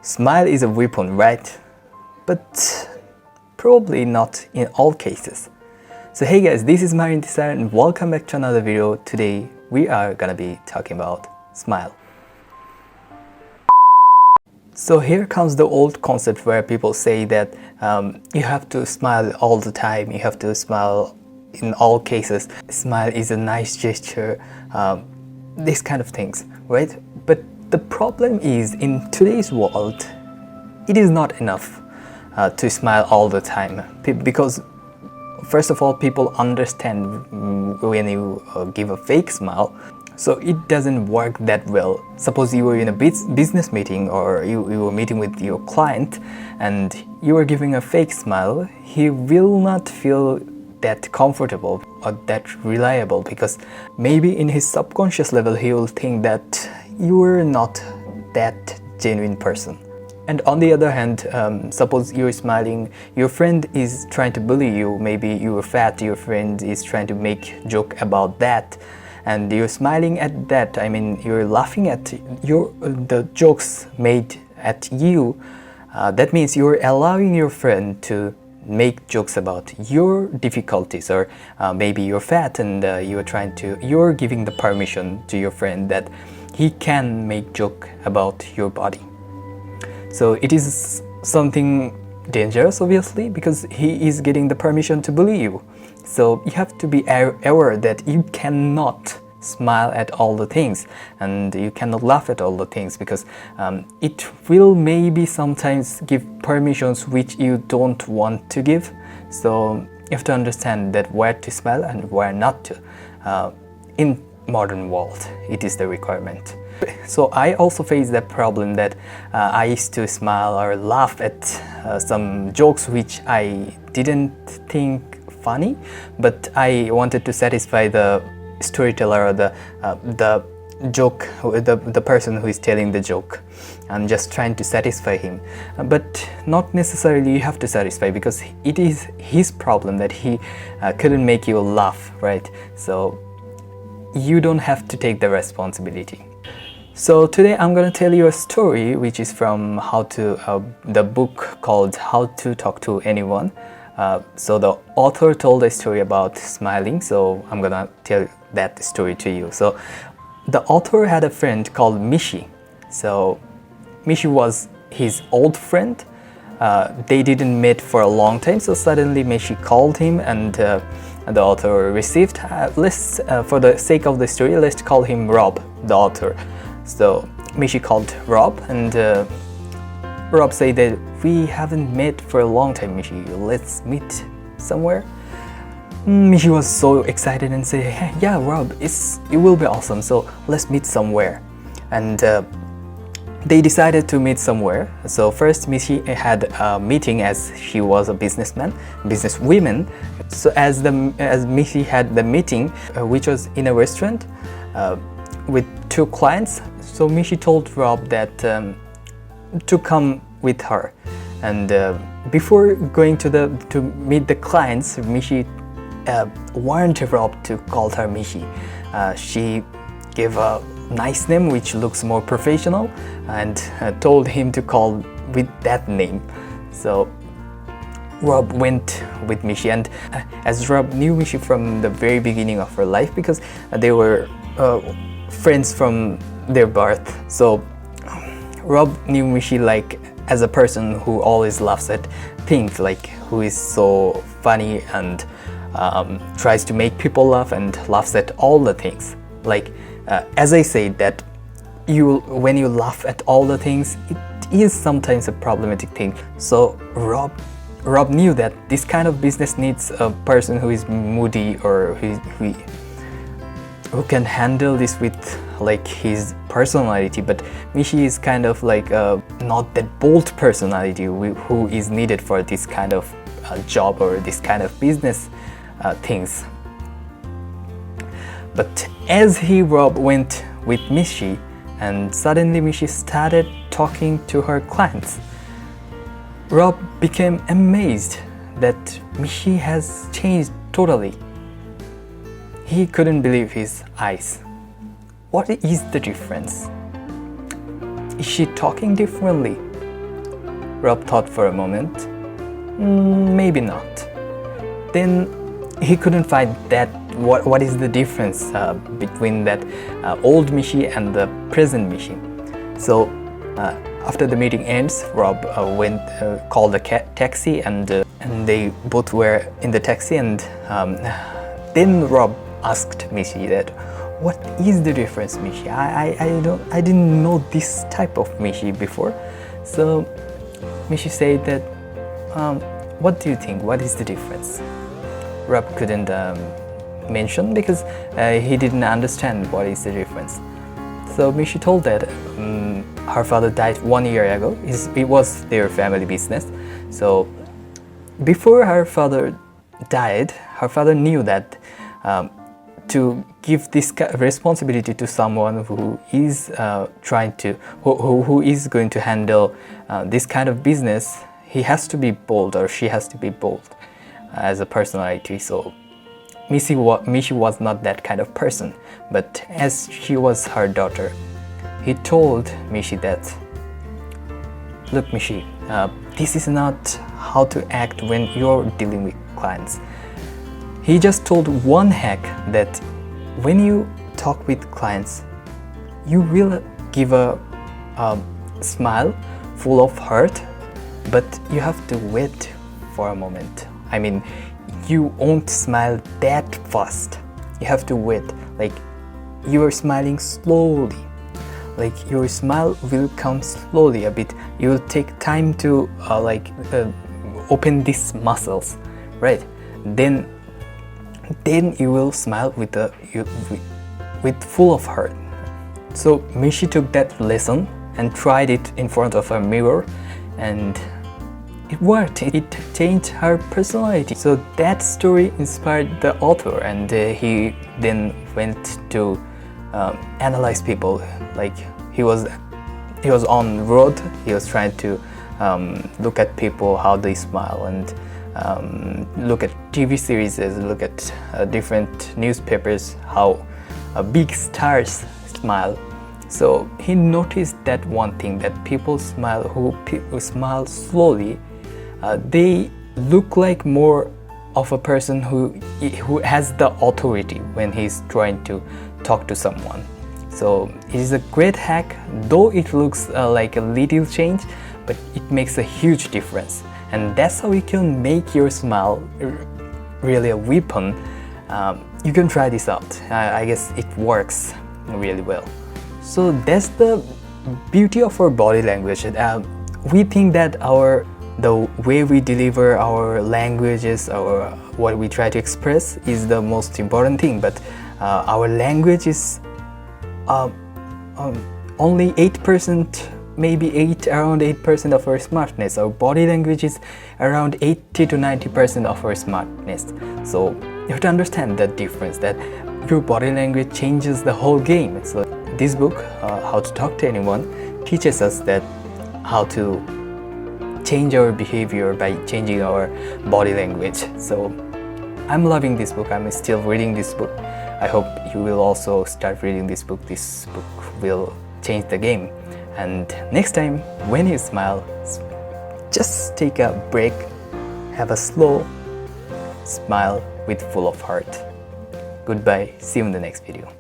Smile is a weapon, right? But probably not in all cases. So hey guys, this is Marin Desire and welcome back to another video. Today we are gonna be talking about smile. So here comes the old concept where people say that you have to smile all the time, you have to smile in all cases. Smile is a nice gesture, these kind of things, right? But the problem is, in today's world, it is not enough to smile all the time, because first of all, people understand when you give a fake smile, so it doesn't work that well. Suppose you were in a business meeting, or you were meeting with your client and you are giving a fake smile, he will not feel that comfortable or that reliable, because maybe in his subconscious level he will think that you are not that genuine person. And on the other hand, suppose you're smiling, your friend is trying to bully you, maybe you are fat, your friend is trying to make joke about that, and you're smiling at that. I mean, you're laughing at the jokes made at you. That means you're allowing your friend to make jokes about your difficulties, or maybe you're fat and you're giving the permission to your friend that he can make joke about your body. So it is something dangerous, obviously, because he is getting the permission to bully you. So you have to be aware that you cannot smile at all the things and you cannot laugh at all the things, because it will maybe sometimes give permissions which you don't want to give. So you have to understand that where to smile and where not to. In modern world, it is the requirement. So I also face that problem that I used to smile or laugh at some jokes which I didn't think funny, but I wanted to satisfy the storyteller or the joke, the person who is telling the joke. I'm just trying to satisfy him, but not necessarily you have to satisfy, because it is his problem that he couldn't make you laugh, right? So you don't have to take the responsibility. So today I'm going to tell you a story which is from the book called How to Talk to Anyone. So the author told a story about smiling, so I'm going to tell that story to you. So the author had a friend called Mishi. So Mishi was his old friend. They didn't meet for a long time, so suddenly Mishi called him, and the author received. For the sake of the story, let's call him Rob, the author. So Mishi called Rob, and Rob said that we haven't met for a long time, Mishi. Let's meet somewhere. Mishi was so excited and said, hey, yeah, Rob, it will be awesome. So let's meet somewhere. And they decided to meet somewhere. So first Mishi had a meeting, as she was a businesswoman. So as Mishi had the meeting, which was in a restaurant with two clients. So Mishi told Rob that to come with her. And before going to meet the clients, Mishi warned Rob to call her Mishi. She gave a nice name which looks more professional, and told him to call with that name. So Rob went with Mishi, and as Rob knew Mishi from the very beginning of her life, because they were friends from their birth. So Rob knew Mishi like as a person who always laughs at things, like who is so funny and tries to make people laugh and laughs at all the things. Like as I said, that when you laugh at all the things, it is sometimes a problematic thing. So Rob knew that this kind of business needs a person who is moody, or who can handle this with like his personality. But Mishi is kind of like not that bold personality who is needed for this kind of job or this kind of business things. But as Rob went with Mishi, and suddenly Mishi started talking to her clients, Rob became amazed that Mishi has changed totally. He couldn't believe his eyes. What is the difference? Is she talking differently? Rob thought for a moment. Maybe not. Then he couldn't find that what is the difference between that old Mishi and the present Mishi. So after the meeting ends, Rob called a taxi, and they both were in the taxi. And then Rob asked Mishi that, "What is the difference, Mishi? I didn't know this type of Mishi before." So Mishi said that, "What do you think? What is the difference?" Rob couldn't mention because he didn't understand what is the difference. So Mishi told that her father died 1 year ago. It was their family business. So before her father died, her father knew that to give this responsibility to someone who is who is going to handle this kind of business, he has to be bold, or she has to be bold as a personality. So Mishi was not that kind of person, but as she was her daughter, he told Mishi that, "Look, Mishi, this is not how to act when you're dealing with clients." He just told one hack that when you talk with clients, you will give a smile full of heart, but you have to wait for a moment. I mean, you won't smile that fast. You have to wait. Like, you are smiling slowly. Like, your smile will come slowly a bit. You will take time to open these muscles, right? Then you will smile with full of heart. So Mishi took that lesson and tried it in front of a mirror, and it worked. It changed her personality. So that story inspired the author, and he then went to analyze people. Like, he was on the road. He was trying to look at people, how they smile, and look at TV series, look at different newspapers, how big stars smile. So he noticed that one thing, that people smile who smile slowly, they look like more of a person who has the authority when he's trying to talk to someone. So it is a great hack, though it looks like a little change, but it makes a huge difference. And that's how you can make your smile really a weapon. You can try this out. I guess it works really well. So that's the beauty of our body language. We think that the way we deliver our languages, or what we try to express, is the most important thing, but our language is only 8%, maybe around 8% of our smartness. Our body language is around 80 to 90% of our smartness. So you have to understand that difference, that your body language changes the whole game. So this book, How to Talk to Anyone, teaches us that how to change our behavior by changing our body language. So I'm loving this book. I'm still reading this book. I hope you will also start reading this book. This book will change the game. And next time when you smile, just take a break, have a slow smile with full of heart. Goodbye. See you in the next video.